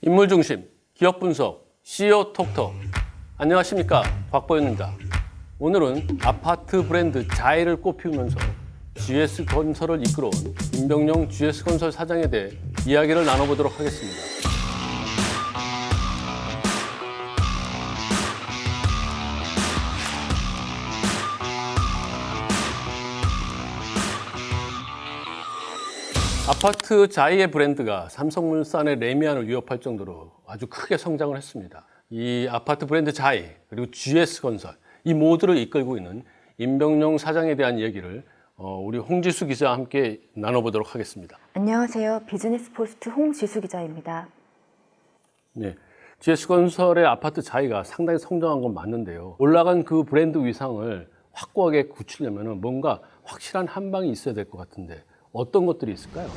인물 중심, 기업 분석, CEO 톡톡. 안녕하십니까, 곽보현입니다. 오늘은 아파트 브랜드 자이를 꽃피우면서 GS건설을 이끌어온 임병용 GS건설 사장에 대해 이야기를 나눠보도록 하겠습니다. 아파트 자이의 브랜드가 삼성물산의 레미안을 위협할 정도로 아주 크게 성장을 했습니다. 이 아파트 브랜드 자이 그리고 GS건설 이 모두를 이끌고 있는 임병용 사장에 대한 얘기를 우리 홍지수 기자와 함께 나눠보도록 하겠습니다. 안녕하세요. 비즈니스포스트 홍지수 기자입니다. 네, GS건설의 아파트 자이가 상당히 성장한 건 맞는데요. 올라간 그 브랜드 위상을 확고하게 굳히려면 뭔가 확실한 한 방이 있어야 될 것 같은데 어떤 것들이 있을까요?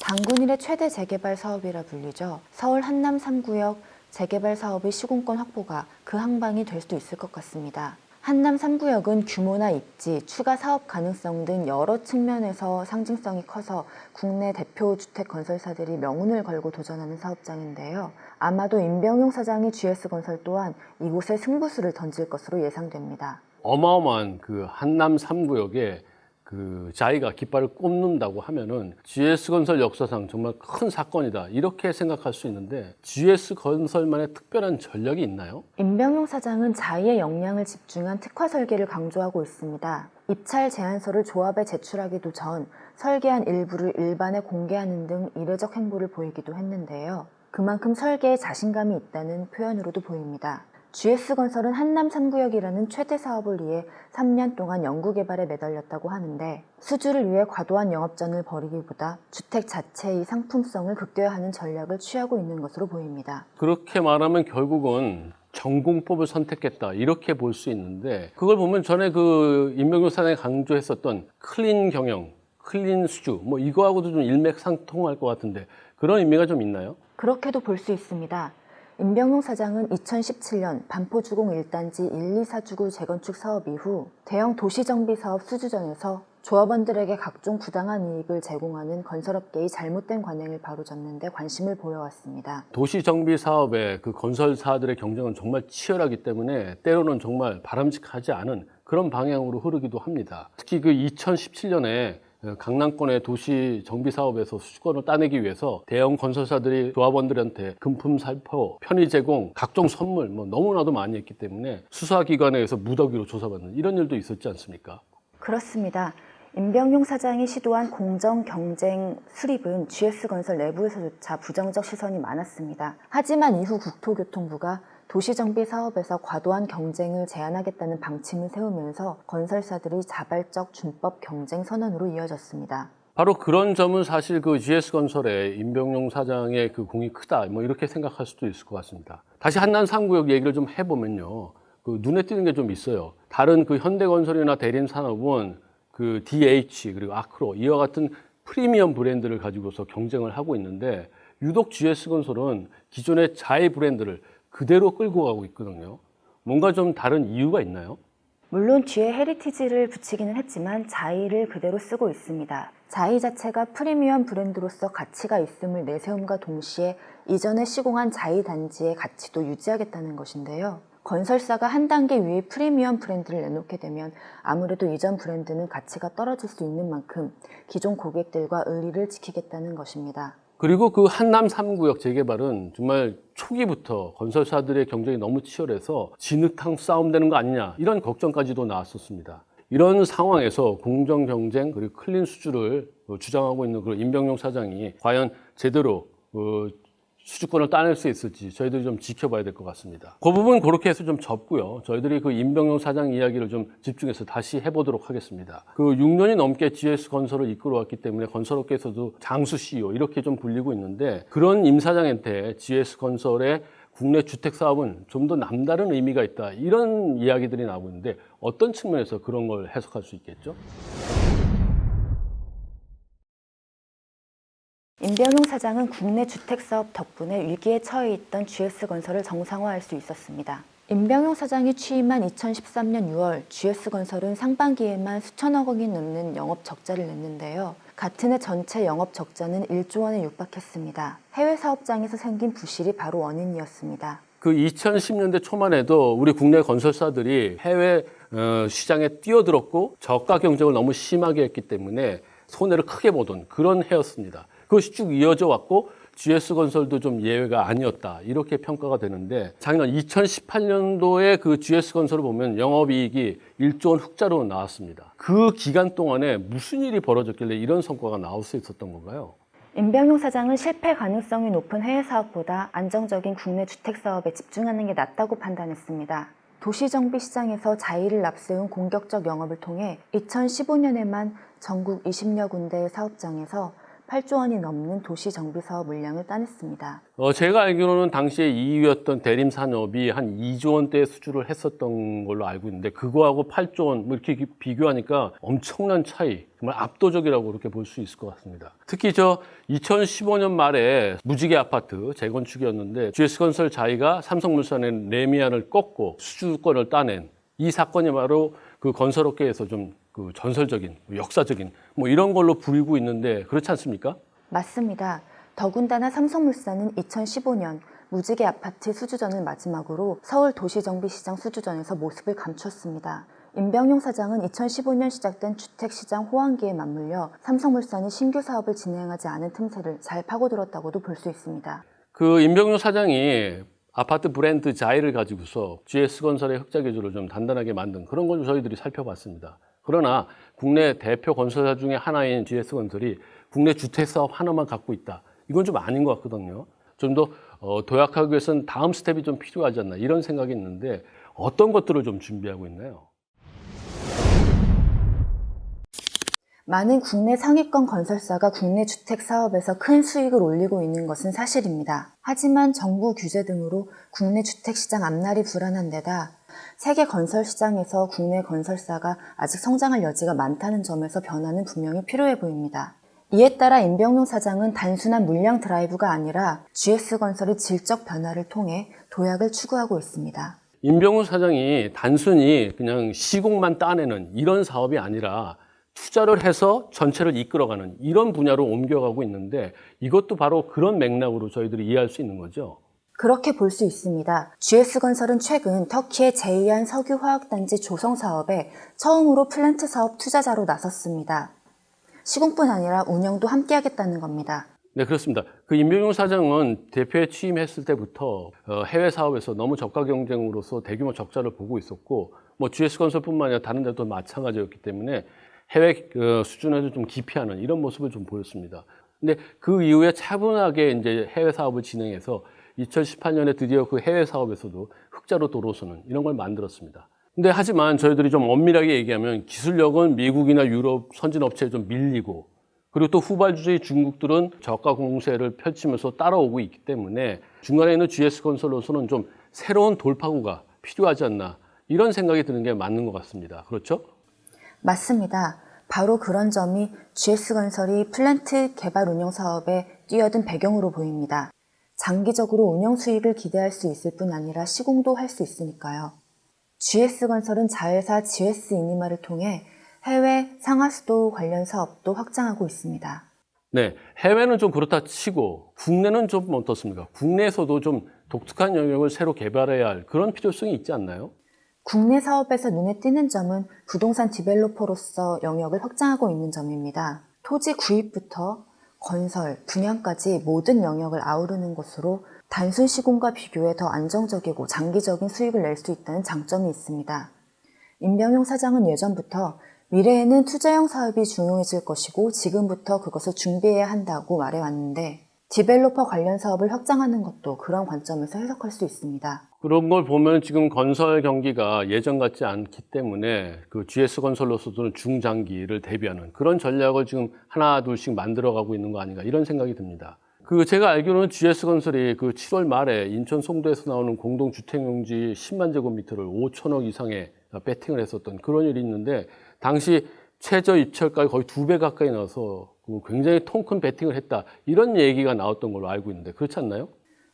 당군일의 최대 재개발 사업이라 불리죠. 서울 한남 3구역 재개발 사업의 시공권 확보가 그 항방이 될 수도 있을 것 같습니다. 한남 3구역은 규모나 입지, 추가 사업 가능성 등 여러 측면에서 상징성이 커서 국내 대표 주택 건설사들이 명운을 걸고 도전하는 사업장인데요. 아마도 임병용 사장이 GS건설 또한 이곳에 승부수를 던질 것으로 예상됩니다. 어마어마한 그 한남 3구역에 그 자이가 깃발을 꼽는다고 하면은 GS건설 역사상 정말 큰 사건이다 이렇게 생각할 수 있는데 GS건설만의 특별한 전략이 있나요? 임병용 사장은 자이의 역량을 집중한 특화 설계를 강조하고 있습니다. 입찰 제안서를 조합에 제출하기도 전 설계한 일부를 일반에 공개하는 등 이례적 행보를 보이기도 했는데요. 그만큼 설계에 자신감이 있다는 표현으로도 보입니다. GS건설은 한남 3구역이라는 최대 사업을 위해 3년 동안 연구개발에 매달렸다고 하는데 수주를 위해 과도한 영업전을 벌이기보다 주택 자체의 상품성을 극대화하는 전략을 취하고 있는 것으로 보입니다. 그렇게 말하면 결국은 전공법을 선택했다 이렇게 볼 수 있는데 그걸 보면 전에 그 임병용 사장이 강조했었던 클린 경영, 클린 수주 뭐 이거하고도 좀 일맥상통할 것 같은데 그런 의미가 좀 있나요? 그렇게도 볼 수 있습니다. 임병용 사장은 2017년 반포주공 1단지 1, 2, 4주구 재건축 사업 이후 대형 도시정비사업 수주전에서 조합원들에게 각종 부당한 이익을 제공하는 건설업계의 잘못된 관행을 바로잡는 데 관심을 보여왔습니다. 도시정비 사업의 그 건설사들의 경쟁은 정말 치열하기 때문에 때로는 정말 바람직하지 않은 그런 방향으로 흐르기도 합니다. 특히 그 2017년에 강남권의 도시 정비 사업에서 수주권을 따내기 위해서 대형 건설사들이 조합원들한테 금품 살포, 편의 제공, 각종 선물 뭐 너무나도 많이 했기 때문에 수사기관에 의해서 무더기로 조사받는 이런 일도 있었지 않습니까? 그렇습니다. 임병용 사장이 시도한 공정 경쟁 수립은 GS건설 내부에서조차 부정적 시선이 많았습니다. 하지만 이후 국토교통부가 도시정비 사업에서 과도한 경쟁을 제한하겠다는 방침을 세우면서 건설사들이 자발적 준법 경쟁 선언으로 이어졌습니다. 바로 그런 점은 사실 그 GS건설의 임병용 사장의 그 공이 크다 뭐 이렇게 생각할 수도 있을 것 같습니다. 다시 한남 3구역 얘기를 좀 해보면요. 그 눈에 띄는 게 좀 있어요. 다른 그 현대건설이나 대림산업은 그 DH 그리고 아크로 이와 같은 프리미엄 브랜드를 가지고서 경쟁을 하고 있는데 유독 GS건설은 기존의 자이 브랜드를 그대로 끌고 가고 있거든요. 뭔가 좀 다른 이유가 있나요? 물론 뒤에 헤리티지를 붙이기는 했지만 자이를 그대로 쓰고 있습니다. 자이 자체가 프리미엄 브랜드로서 가치가 있음을 내세움과 동시에 이전에 시공한 자이 단지의 가치도 유지하겠다는 것인데요. 건설사가 한 단계 위의 프리미엄 브랜드를 내놓게 되면 아무래도 이전 브랜드는 가치가 떨어질 수 있는 만큼 기존 고객들과 의리를 지키겠다는 것입니다. 그리고 그 한남 3구역 재개발은 정말 초기부터 건설사들의 경쟁이 너무 치열해서 진흙탕 싸움 되는 거 아니냐 이런 걱정까지도 나왔었습니다. 이런 상황에서 공정 경쟁 그리고 클린 수주를 주장하고 있는 그 임병용 사장이 과연 제대로 수주권을 따낼 수 있을지 저희들이 좀 지켜봐야 될 것 같습니다. 그 부분 그렇게 해서 좀 접고요. 저희들이 그 임병용 사장 이야기를 좀 집중해서 다시 해보도록 하겠습니다. 그 6년이 넘게 GS건설을 이끌어왔기 때문에 건설업계에서도 장수 CEO 이렇게 좀 불리고 있는데 그런 임 사장한테 GS건설의 국내 주택 사업은 좀 더 남다른 의미가 있다 이런 이야기들이 나오고 있는데 어떤 측면에서 그런 걸 해석할 수 있겠죠? 임병용 사장은 국내 주택사업 덕분에 위기에 처해 있던 GS건설을 정상화할 수 있었습니다. 임병용 사장이 취임한 2013년 6월 GS건설은 상반기에만 수천억 원이 넘는 영업 적자를 냈는데요. 같은 해 전체 영업 적자는 1조 원에 육박했습니다. 해외 사업장에서 생긴 부실이 바로 원인이었습니다. 그 2010년대 초만 해도 우리 국내 건설사들이 해외 시장에 뛰어들었고 저가 경쟁을 너무 심하게 했기 때문에 손해를 크게 보던 그런 해였습니다. 그것이 쭉 이어져 왔고 GS건설도 좀 예외가 아니었다 이렇게 평가가 되는데 작년 2018년도에 그 GS건설을 보면 영업이익이 1조 원 흑자로 나왔습니다. 그 기간 동안에 무슨 일이 벌어졌길래 이런 성과가 나올 수 있었던 건가요? 임병용 사장은 실패 가능성이 높은 해외 사업보다 안정적인 국내 주택 사업에 집중하는 게 낫다고 판단했습니다. 도시정비 시장에서 자의를 앞세운 공격적 영업을 통해 2015년에만 전국 20여 군데의 사업장에서 8조 원이 넘는 도시정비 사업 물량을 따냈습니다. 제가 알기로는 당시에 2위였던 대림산업이 한 2조 원대 수주를 했었던 걸로 알고 있는데 그거하고 8조 원 뭐 이렇게 비교하니까 엄청난 차이, 정말 압도적이라고 그렇게 볼 수 있을 것 같습니다. 특히 2015년 말에 무지개 아파트 재건축이었는데 GS건설 자이가 삼성물산의 레미안을 꺾고 수주권을 따낸 이 사건이 바로 그 건설업계에서 좀 그 전설적인, 역사적인 뭐 이런 걸로 불리고 있는데 그렇지 않습니까? 맞습니다. 더군다나 삼성물산은 2015년 무지개 아파트 수주전을 마지막으로 서울 도시정비시장 수주전에서 모습을 감췄습니다. 임병용 사장은 2015년 시작된 주택시장 호황기에 맞물려 삼성물산이 신규 사업을 진행하지 않은 틈새를 잘 파고들었다고도 볼 수 있습니다. 그 임병용 사장이 아파트 브랜드 자이를 가지고서 GS건설의 흑자 기조를 좀 단단하게 만든 그런 걸 저희들이 살펴봤습니다. 그러나 국내 대표 건설사 중에 하나인 GS건설이 국내 주택사업 하나만 갖고 있다. 이건 좀 아닌 것 같거든요. 좀 더 도약하기 위해서는 다음 스텝이 좀 필요하지 않나 이런 생각이 있는데 어떤 것들을 좀 준비하고 있나요? 많은 국내 상위권 건설사가 국내 주택 사업에서 큰 수익을 올리고 있는 것은 사실입니다. 하지만 정부 규제 등으로 국내 주택 시장 앞날이 불안한 데다 세계 건설 시장에서 국내 건설사가 아직 성장할 여지가 많다는 점에서 변화는 분명히 필요해 보입니다. 이에 따라 임병용 사장은 단순한 물량 드라이브가 아니라 GS건설의 질적 변화를 통해 도약을 추구하고 있습니다. 임병용 사장이 단순히 그냥 시공만 따내는 이런 사업이 아니라 투자를 해서 전체를 이끌어가는 이런 분야로 옮겨가고 있는데 이것도 바로 그런 맥락으로 저희들이 이해할 수 있는 거죠. 그렇게 볼 수 있습니다. GS건설은 최근 터키의 제이안 석유화학단지 조성 사업에 처음으로 플랜트 사업 투자자로 나섰습니다. 시공뿐 아니라 운영도 함께 하겠다는 겁니다. 네, 그렇습니다. 그 임병용 사장은 대표에 취임했을 때부터 해외 사업에서 너무 저가 경쟁으로서 대규모 적자를 보고 있었고 뭐 GS건설뿐만 아니라 다른 데도 마찬가지였기 때문에 해외 수준에서 좀 기피하는 이런 모습을 좀 보였습니다. 근데 그 이후에 차분하게 이제 해외 사업을 진행해서 2018년에 드디어 그 해외 사업에서도 흑자로 돌아서는 이런 걸 만들었습니다. 근데 하지만 저희들이 좀 엄밀하게 얘기하면 기술력은 미국이나 유럽 선진 업체에 좀 밀리고 그리고 또 후발주의 중국들은 저가 공세를 펼치면서 따라오고 있기 때문에 중간에 있는 GS건설로서는 좀 새로운 돌파구가 필요하지 않나 이런 생각이 드는 게 맞는 것 같습니다. 그렇죠? 맞습니다. 바로 그런 점이 GS건설이 플랜트 개발 운영 사업에 뛰어든 배경으로 보입니다. 장기적으로 운영 수익을 기대할 수 있을 뿐 아니라 시공도 할 수 있으니까요. GS건설은 자회사 GS이니마를 통해 해외 상하수도 관련 사업도 확장하고 있습니다. 네, 해외는 좀 그렇다 치고 국내는 좀 어떻습니까? 국내에서도 좀 독특한 영역을 새로 개발해야 할 그런 필요성이 있지 않나요? 국내 사업에서 눈에 띄는 점은 부동산 디벨로퍼로서 영역을 확장하고 있는 점입니다. 토지 구입부터 건설, 분양까지 모든 영역을 아우르는 것으로 단순 시공과 비교해 더 안정적이고 장기적인 수익을 낼 수 있다는 장점이 있습니다. 임병용 사장은 예전부터 미래에는 투자형 사업이 중요해질 것이고 지금부터 그것을 준비해야 한다고 말해왔는데 디벨로퍼 관련 사업을 확장하는 것도 그런 관점에서 해석할 수 있습니다. 그런 걸 보면 지금 건설 경기가 예전 같지 않기 때문에 그 GS건설로서도 중장기를 대비하는 그런 전략을 지금 하나 둘씩 만들어가고 있는 거 아닌가 이런 생각이 듭니다. 그 제가 알기로는 GS건설이 그 7월 말에 인천 송도에서 나오는 공동주택용지 10만 제곱미터를 5천억 이상의 배팅을 했었던 그런 일이 있는데 당시 최저 입찰가가 거의 2배 가까이 나와서 굉장히 통 큰 배팅을 했다 이런 얘기가 나왔던 걸로 알고 있는데 그렇지 않나요?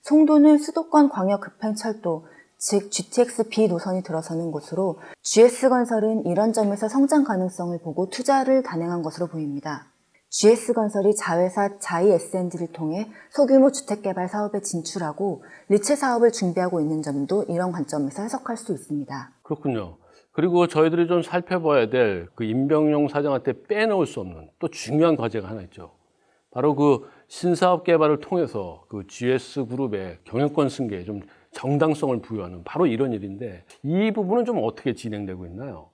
송도는 수도권 광역급행철도 즉 GTX-B 노선이 들어서는 곳으로 GS건설은 이런 점에서 성장 가능성을 보고 투자를 단행한 것으로 보입니다. GS건설이 자회사 자이 S&D를 통해 소규모 주택개발 사업에 진출하고 리츠 사업을 준비하고 있는 점도 이런 관점에서 해석할 수 있습니다. 그렇군요. 그리고 저희들이 좀 살펴봐야 될 그 임병용 사장한테 빼놓을 수 없는 또 중요한 과제가 하나 있죠. 바로 그 신사업 개발을 통해서 그 GS그룹의 경영권 승계에 좀 정당성을 부여하는 바로 이런 일인데 이 부분은 좀 어떻게 진행되고 있나요?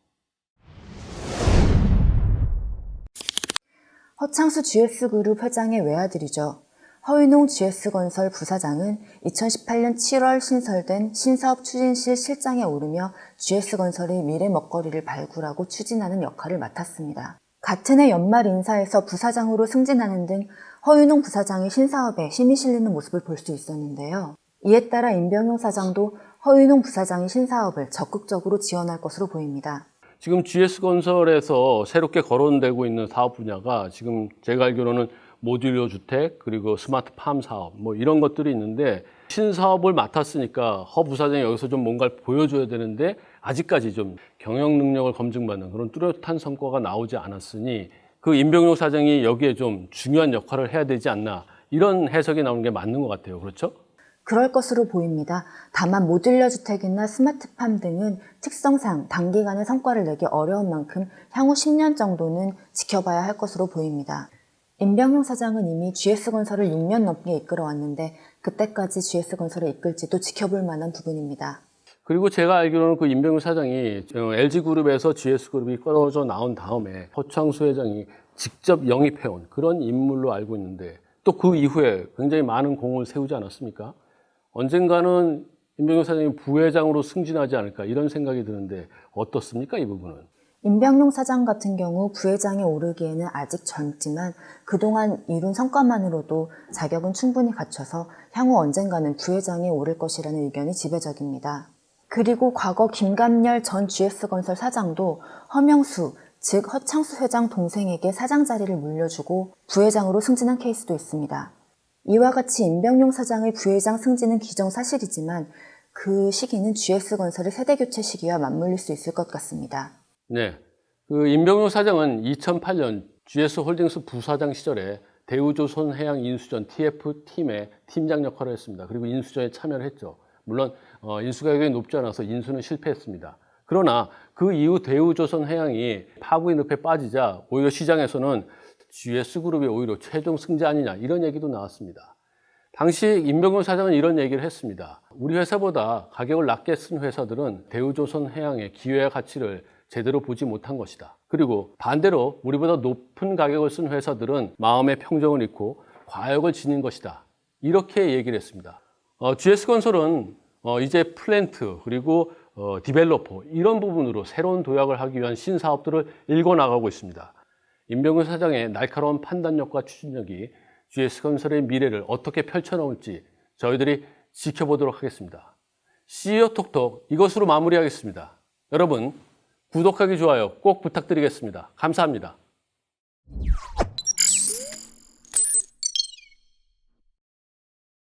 허창수 GS그룹 회장의 외아들이죠. 허윤홍 GS건설 부사장은 2018년 7월 신설된 신사업 추진실 실장에 오르며 GS건설의 미래 먹거리를 발굴하고 추진하는 역할을 맡았습니다. 같은 해 연말 인사에서 부사장으로 승진하는 등 허윤홍 부사장이 신사업에 힘이 실리는 모습을 볼 수 있었는데요. 이에 따라 임병용 사장도 허윤홍 부사장이 신사업을 적극적으로 지원할 것으로 보입니다. 지금 GS건설에서 새롭게 거론되고 있는 사업 분야가 지금 제가 알기로는 모듈러 주택 그리고 스마트팜 사업 뭐 이런 것들이 있는데 신사업을 맡았으니까 허 부사장이 여기서 좀 뭔가를 보여줘야 되는데 아직까지 좀 경영 능력을 검증받는 그런 뚜렷한 성과가 나오지 않았으니 그 임병용 사장이 여기에 좀 중요한 역할을 해야 되지 않나 이런 해석이 나오는 게 맞는 것 같아요. 그렇죠? 그럴 것으로 보입니다. 다만 모듈러 주택이나 스마트팜 등은 특성상 단기간에 성과를 내기 어려운 만큼 향후 10년 정도는 지켜봐야 할 것으로 보입니다. 임병용 사장은 이미 GS건설을 6년 넘게 이끌어왔는데 그때까지 GS건설을 이끌지도 지켜볼 만한 부분입니다. 그리고 제가 알기로는 그 임병용 사장이 LG그룹에서 GS그룹이 꺼져 나온 다음에 허창수 회장이 직접 영입해온 그런 인물로 알고 있는데 또 그 이후에 굉장히 많은 공을 세우지 않았습니까? 언젠가는 임병용 사장이 부회장으로 승진하지 않을까 이런 생각이 드는데 어떻습니까, 이 부분은? 임병용 사장 같은 경우 부회장에 오르기에는 아직 젊지만 그동안 이룬 성과만으로도 자격은 충분히 갖춰서 향후 언젠가는 부회장에 오를 것이라는 의견이 지배적입니다. 그리고 과거 김감열 전 GS건설 사장도 허명수, 즉 허창수 회장 동생에게 사장 자리를 물려주고 부회장으로 승진한 케이스도 있습니다. 이와 같이 임병용 사장의 부회장 승진은 기정사실이지만 그 시기는 GS건설의 세대교체 시기와 맞물릴 수 있을 것 같습니다. 네. 그 임병용 사장은 2008년 GS홀딩스 부사장 시절에 대우조선해양 인수전 TF팀의 팀장 역할을 했습니다. 그리고 인수전에 참여를 했죠. 물론 인수 가격이 높지 않아서 인수는 실패했습니다. 그러나 그 이후 대우조선해양이 파국의 늪에 빠지자 오히려 시장에서는 GS그룹이 오히려 최종 승자 아니냐 이런 얘기도 나왔습니다. 당시 임병용 사장은 이런 얘기를 했습니다. 우리 회사보다 가격을 낮게 쓴 회사들은 대우조선해양의 기회와 가치를 제대로 보지 못한 것이다. 그리고 반대로 우리보다 높은 가격을 쓴 회사들은 마음의 평정을 잃고 과욕을 지닌 것이다. 이렇게 얘기를 했습니다. GS건설은 이제 플랜트 그리고 디벨로퍼 이런 부분으로 새로운 도약을 하기 위한 신사업들을 일궈나가고 있습니다. 임병용 사장의 날카로운 판단력과 추진력이 GS건설의 미래를 어떻게 펼쳐놓을지 저희들이 지켜보도록 하겠습니다. CEO 톡톡 이것으로 마무리하겠습니다. 여러분 구독하기, 좋아요 꼭 부탁드리겠습니다. 감사합니다.